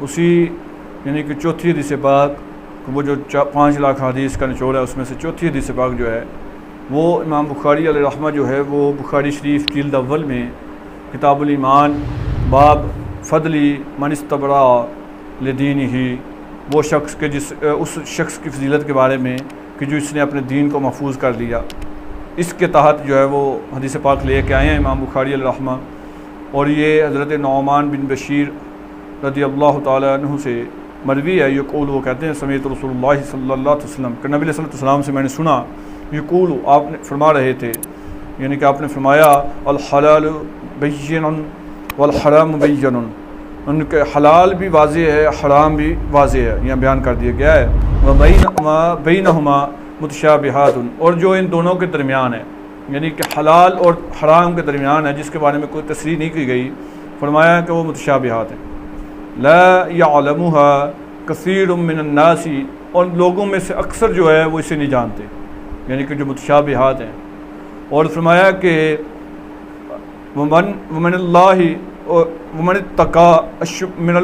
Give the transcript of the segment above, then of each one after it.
اسی یعنی کہ چوتھی حدیث پاک، وہ جو 5 لاکھ حدیث کا نچوڑ ہے، اس میں سے چوتھی حدیث پاک جو ہے وہ امام بخاری علیہ رحمہ جو ہے وہ بخاری شریف جلد اول میں کتاب الایمان باب فضلی من استبرا لدینہ، وہ شخص کے اس شخص کی فضیلت کے بارے میں کہ جو اس نے اپنے دین کو محفوظ کر لیا، اس کے تحت جو ہے وہ حدیث پاک لے کے آئے ہیں امام بخاری علیہ رحمہ۔ اور یہ حضرت نعمان بن بشیر رضی اللہ تعالیٰ عنہ سے مروی ہے، یقول، وہ کہتے ہیں سمیعت رسول اللہ صلی اللہ علیہ وسلم کہ نبی علیہ السلام سے میں نے سنا، یقول، آپ نے فرما رہے تھے، یعنی کہ آپ نے فرمایا الحلال بین والحرام بین، ان کے حلال بھی واضح ہے، حرام بھی واضح ہے، یہاں بیان کر دیا گیا ہے، وبینہما متشابہات، اور جو ان دونوں کے درمیان ہے، یعنی کہ حلال اور حرام کے درمیان ہے، جس کے بارے میں کوئی تصریح نہیں کی گئی، فرمایا کہ وہ متشابہات ہیں، لا یعلمها کثیر من الناس، اور لوگوں میں سے اکثر جو ہے وہ اسے نہیں جانتے، یعنی کہ جو متشابہات ہیں۔ اور فرمایا کہ ومن اللہ ومن اتقى من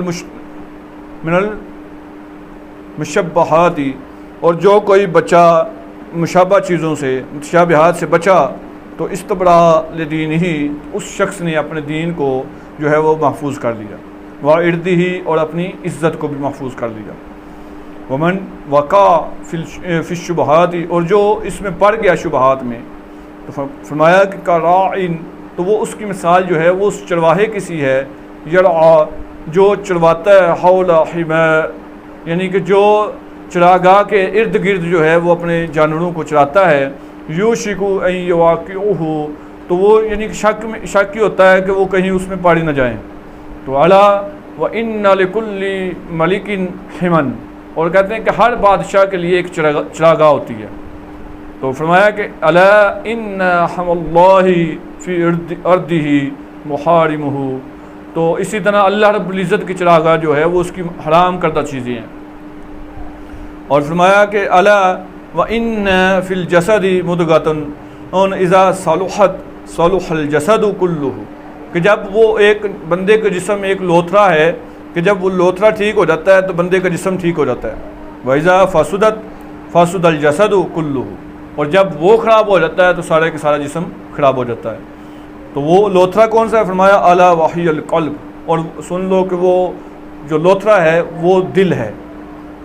المشبہات، اور جو کوئی بچا مشابہ چیزوں سے، متشابہات سے بچا، تو استبرا لدینہ، اس شخص نے اپنے دین کو جو ہے وہ محفوظ کر لیا، وعرضہ، اور اپنی عزت کو بھی محفوظ کر لیا، ومن وقع فی الشبہات، اور جو اس میں پڑ گیا شبہات میں، تو فرمایا کہ کراعن، تو وہ اس کی مثال جو ہے وہ اس چرواہے کی سی ہے، یرعا، جو چرواتا ہے، حول حمى، یعنی کہ جو چراگاہ کے ارد گرد جو ہے وہ اپنے جانوروں کو چراتا ہے، یوشک ان یواقعہ، تو وہ یعنی کہ شک ہوتا ہے کہ وہ کہیں اس میں پاڑی نہ جائیں، تو الا وان لکل ملک حما، اور کہتے ہیں کہ ہر بادشاہ کے لیے ایک چراگاہ ہوتی ہے، تو فرمایا کہ الا ان حم اللہ فی ارضہ محارمہ، تو اسی طرح اللہ رب العزت کی چراگاہ جو ہے وہ اس کی حرام کردہ چیزیں ہیں۔ اور فرمایا کہ الا وان فی الجسد مضغۃ اذا صلحت صلح الجسد کلہ، کہ جب وہ ایک بندے کا جسم ایک لوتھڑا ہے، کہ جب وہ لوتھڑا ٹھیک ہو جاتا ہے تو بندے کا جسم ٹھیک ہو جاتا ہے، وَإِذَا فَسُدَتْ فَسُدَ الْجَسَدُ كُلُّهُ، اور جب وہ خراب ہو جاتا ہے تو سارے کا سارا جسم خراب ہو جاتا ہے۔ تو وہ لوتھڑا کون سا ہے؟ فرمایا الا وحی القلب، اور سن لو کہ وہ جو لوتھڑا ہے وہ دل ہے۔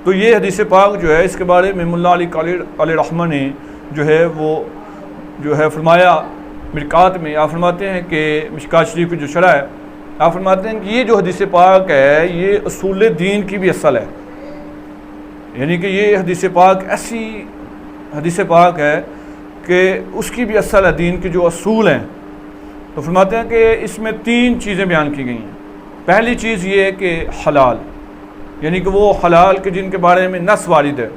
تو یہ حدیث پاک جو ہے اس کے بارے میں ملا علی علیہ رحمہ نے جو ہے وہ جو ہے فرمایا مرکات میں، آپ فرماتے ہیں کہ مشکات شریف کی جو شرح ہے، آپ فرماتے ہیں کہ یہ جو حدیث پاک ہے یہ اصول دین کی بھی اصل ہے، یعنی کہ یہ حدیث پاک ایسی حدیث پاک ہے کہ اس کی بھی اصل ہے، دین کے جو اصول ہیں۔ تو فرماتے ہیں کہ اس میں 3 چیزیں بیان کی گئی ہیں۔ پہلی چیز یہ ہے کہ حلال، یعنی کہ وہ حلال کہ جن کے بارے میں نص وارد ہے،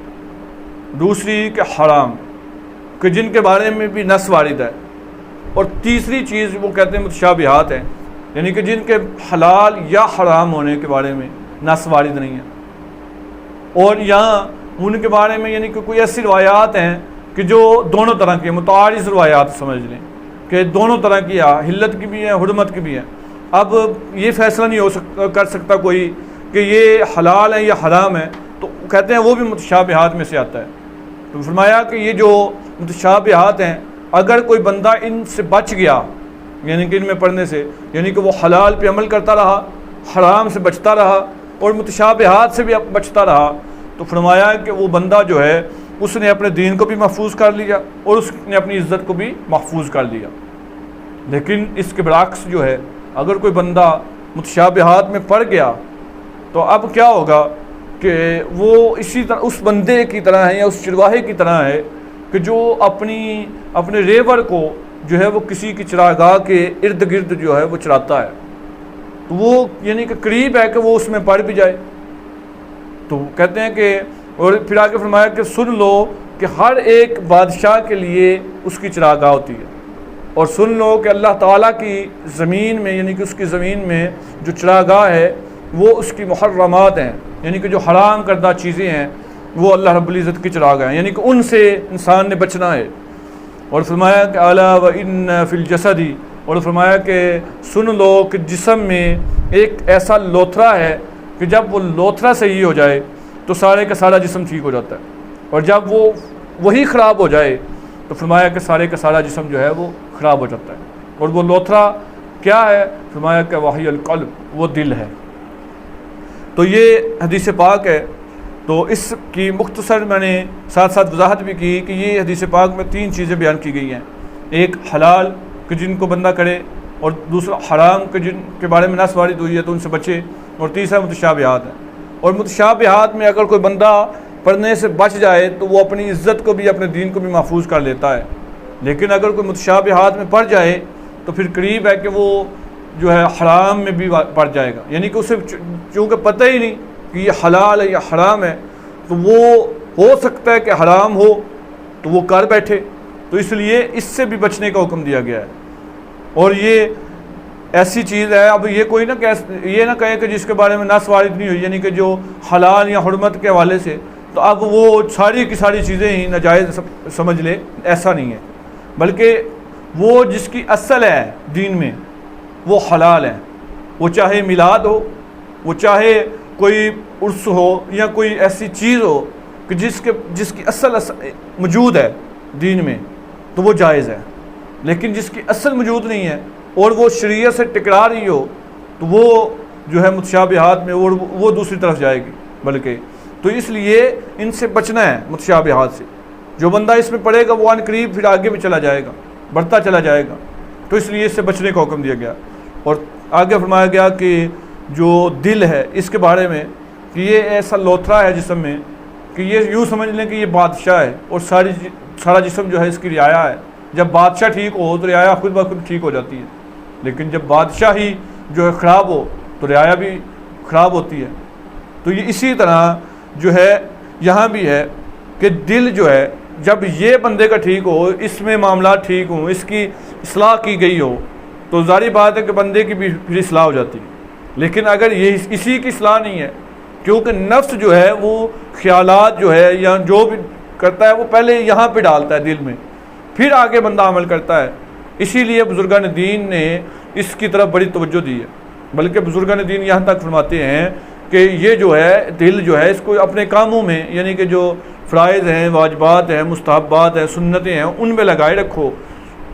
دوسری کہ حرام کہ جن کے بارے میں بھی نص وارد ہے، اور تیسری چیز وہ کہتے ہیں متشابہات ہیں، یعنی کہ جن کے حلال یا حرام ہونے کے بارے میں نص وارد نہیں ہے، اور یہاں ان کے بارے میں یعنی کہ کوئی ایسی روایات ہیں کہ جو دونوں طرح کی متعارض روایات سمجھ لیں کہ دونوں طرح کی حلت کی بھی ہیں، حرمت کی بھی ہیں۔ اب یہ فیصلہ نہیں کر سکتا کوئی کہ یہ حلال ہے یا حرام ہے، تو کہتے ہیں وہ بھی متشابہات میں سے آتا ہے۔ تو فرمایا کہ یہ جو متشابہات ہیں اگر کوئی بندہ ان سے بچ گیا، یعنی کہ ان میں پڑھنے سے، یعنی کہ وہ حلال پہ عمل کرتا رہا، حرام سے بچتا رہا اور متشابہات سے بھی بچتا رہا، تو فرمایا کہ وہ بندہ جو ہے اس نے اپنے دین کو بھی محفوظ کر لیا اور اس نے اپنی عزت کو بھی محفوظ کر لیا۔ لیکن اس کے برعکس جو ہے اگر کوئی بندہ متشابہات میں پڑ گیا تو اب کیا ہوگا کہ وہ اسی طرح اس بندے کی طرح ہے یا اس چرواہے کی طرح ہے کہ جو اپنے ریور کو جو ہے وہ کسی کی چراگاہ کے ارد گرد جو ہے وہ چراتا ہے، تو وہ یعنی کہ قریب ہے کہ وہ اس میں پڑ بھی جائے۔ تو کہتے ہیں کہ اور پھر آگے فرمایا کہ سن لو کہ ہر ایک بادشاہ کے لیے اس کی چراگاہ ہوتی ہے، اور سن لو کہ اللہ تعالیٰ کی زمین میں یعنی کہ اس کی زمین میں جو چراگاہ ہے وہ اس کی محرمات ہیں، یعنی کہ جو حرام کردہ چیزیں ہیں وہ اللہ رب العزت کی چراگاہ ہیں، یعنی کہ ان سے انسان نے بچنا ہے۔ اور فرمایا کہ الا وان فی الجسد، اور فرمایا کہ سن لو کہ جسم میں ایک ایسا لوتھڑا ہے کہ جب وہ لوتھرا صحیح ہو جائے تو سارے کا سارا جسم ٹھیک ہو جاتا ہے، اور جب وہی خراب ہو جائے تو فرمایا کہ سارے کا سارا جسم جو ہے وہ خراب ہو جاتا ہے۔ اور وہ لوتھرا کیا ہے؟ فرمایا کہ وحی القلب، وہ دل ہے۔ تو یہ حدیث پاک ہے۔ تو اس کی مختصر میں نے ساتھ ساتھ وضاحت بھی کی کہ یہ حدیث پاک میں 3 چیزیں بیان کی گئی ہیں، ایک حلال کہ جن کو بندہ کرے، اور دوسرا حرام کہ جن کے بارے میں نص وارد ہوئی ہے تو ان سے بچے، اور تیسرا متشابہات ہے۔ اور متشابہات میں اگر کوئی بندہ پڑھنے سے بچ جائے تو وہ اپنی عزت کو بھی اپنے دین کو بھی محفوظ کر لیتا ہے، لیکن اگر کوئی متشابہات میں پڑ جائے تو پھر قریب ہے کہ وہ جو ہے حرام میں بھی پڑ جائے گا، یعنی کہ اسے چونکہ پتہ ہی نہیں کہ یہ حلال ہے یا حرام ہے، تو وہ ہو سکتا ہے کہ حرام ہو تو وہ کر بیٹھے، تو اس لیے اس سے بھی بچنے کا حکم دیا گیا ہے۔ اور یہ ایسی چیز ہے، اب یہ کوئی یہ نہ کہے کہ جس کے بارے میں نص وارد نہیں ہوئی، یعنی کہ جو حلال یا حرمت کے حوالے سے، تو اب وہ ساری کی ساری چیزیں ہی ناجائز سمجھ لے، ایسا نہیں ہے، بلکہ وہ جس کی اصل ہے دین میں وہ حلال ہے، وہ چاہے میلاد ہو، وہ چاہے کوئی عرس ہو، یا کوئی ایسی چیز ہو کہ جس کی اصل موجود ہے دین میں تو وہ جائز ہے، لیکن جس کی اصل موجود نہیں ہے اور وہ شریعت سے ٹکرا رہی ہو تو وہ جو ہے متشابہات میں وہ دوسری طرف جائے گی۔ بلکہ تو اس لیے ان سے بچنا ہے، متشابہات سے۔ جو بندہ اس میں پڑے گا وہ عن قریب پھر آگے بھی چلا جائے گا، بڑھتا چلا جائے گا، تو اس لیے اس سے بچنے کا حکم دیا گیا۔ اور آگے فرمایا گیا کہ جو دل ہے اس کے بارے میں کہ یہ ایسا لوتھرا ہے جسم میں کہ یہ یوں سمجھ لیں کہ یہ بادشاہ ہے، اور سارا جسم جو ہے اس کی رعایا ہے۔ جب بادشاہ ٹھیک ہو تو رعایا خود بخود ٹھیک ہو جاتی ہے، لیکن جب بادشاہ ہی جو ہے خراب ہو تو رعایا بھی خراب ہوتی ہے۔ تو یہ اسی طرح جو ہے یہاں بھی ہے کہ دل جو ہے جب یہ بندے کا ٹھیک ہو، اس میں معاملات ٹھیک ہوں، اس کی اصلاح کی گئی ہو، تو ظاہری بات ہے کہ بندے کی بھی پھر اصلاح ہو جاتی ہے۔ لیکن اگر یہ اسی کی اصلاح نہیں ہے، کیونکہ نفس جو ہے وہ خیالات جو ہے یا جو بھی کرتا ہے وہ پہلے یہاں پہ ڈالتا ہے دل میں، پھر آگے بندہ عمل کرتا ہے۔ اسی لیے بزرگان دین نے اس کی طرف بڑی توجہ دی ہے، بلکہ بزرگان دین یہاں تک فرماتے ہیں کہ یہ جو ہے دل جو ہے اس کو اپنے کاموں میں، یعنی کہ جو فرائض ہیں، واجبات ہیں، مستحبات ہیں، سنتیں ہیں، ان میں لگائے رکھو،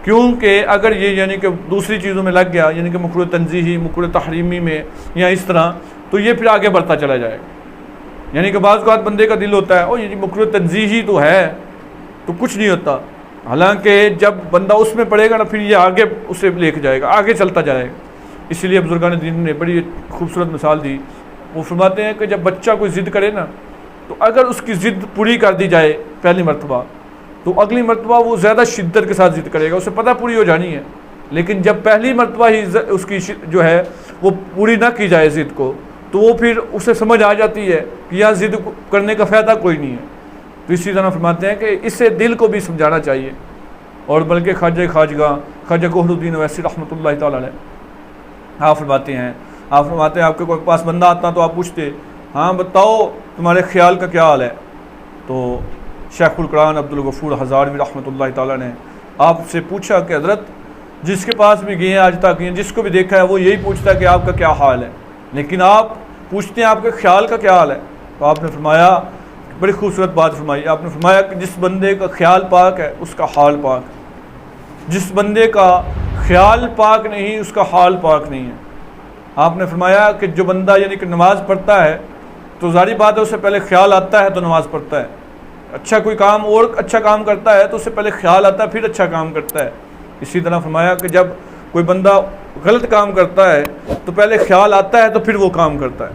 کیونکہ اگر یہ یعنی کہ دوسری چیزوں میں لگ گیا، یعنی کہ مکروہ تنزیہی، مکروہ تحریمی میں یا اس طرح، تو یہ پھر آگے بڑھتا چلا جائے گا۔ یعنی کہ بعض اوقات بندے کا دل ہوتا ہے او یہ مکروہ تنزیہی تو ہے تو کچھ نہیں ہوتا، حالانکہ جب بندہ اس میں پڑے گا نا پھر یہ آگے اسے لے کے جائے گا، آگے چلتا جائے گا۔ اس لیے بزرگان دین نے بڑی خوبصورت مثال دی، وہ فرماتے ہیں کہ جب بچہ کوئی ضد کرے نا تو اگر اس کی ضد پوری کر دی جائے پہلی مرتبہ تو اگلی مرتبہ وہ زیادہ شدت کے ساتھ ضد کرے گا، اسے پتہ پوری ہو جانی ہے۔ لیکن جب پہلی مرتبہ ہی اس کی جو ہے وہ پوری نہ کی جائے ضد کو، تو وہ پھر اسے سمجھ آ جاتی ہے کہ یہاں ضد کرنے کا فائدہ کوئی نہیں ہے۔ تو اسی طرح فرماتے ہیں کہ اسے دل کو بھی سمجھانا چاہیے۔ اور بلکہ خواجہ گوہر الدین اویسی رحمۃ اللہ تعالیٰ علیہ آپ فرماتے ہیں آپ کے کوئی پاس بندہ آتا تو آپ پوچھتے ہاں بتاؤ تمہارے خیال کا کیا حال ہے، تو شیخ القرآن عبدالغفور ہزاروی رحمۃ اللہ تعالیٰ نے آپ سے پوچھا کہ حضرت جس کے پاس بھی گئے ہیں آج تک، جس کو بھی دیکھا ہے وہ یہی پوچھتا ہے کہ آپ کا کیا حال ہے، لیکن آپ پوچھتے ہیں آپ کے خیال کا کیا حال ہے۔ تو آپ نے فرمایا، بڑی خوبصورت بات فرمائی، آپ نے فرمایا کہ جس بندے کا خیال پاک ہے اس کا حال پاک ہے، جس بندے کا خیال پاک نہیں اس کا حال پاک نہیں ہے۔ آپ نے فرمایا کہ جو بندہ یعنی کہ نماز پڑھتا ہے تو ظاہری بات ہے اس سے پہلے خیال آتا ہے تو نماز پڑھتا ہے، اچھا کوئی کام اور اچھا کام کرتا ہے تو اس سے پہلے خیال آتا ہے پھر اچھا کام کرتا ہے۔ اسی طرح فرمایا کہ جب کوئی بندہ غلط کام کرتا ہے تو پہلے خیال آتا ہے تو پھر وہ کام کرتا ہے۔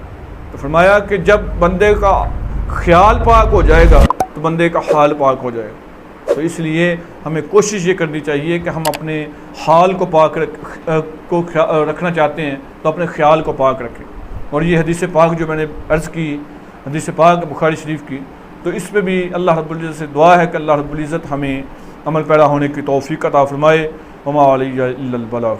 تو فرمایا کہ جب بندے کا خیال پاک ہو جائے گا تو بندے کا حال پاک ہو جائے گا۔ تو اس لیے ہمیں کوشش یہ کرنی چاہیے کہ ہم اپنے حال کو پاک رکھنا چاہتے ہیں تو اپنے خیال کو پاک رکھیں۔ اور یہ حدیث پاک جو میں نے عرض کی، حدیث پاک بخاری شریف کی، تو اس میں بھی اللہ رب العزت سے دعا ہے کہ اللہ رب العزت ہمیں عمل پیرا ہونے کی توفیق عطا فرمائے۔ وما علیہ الا البلاغ۔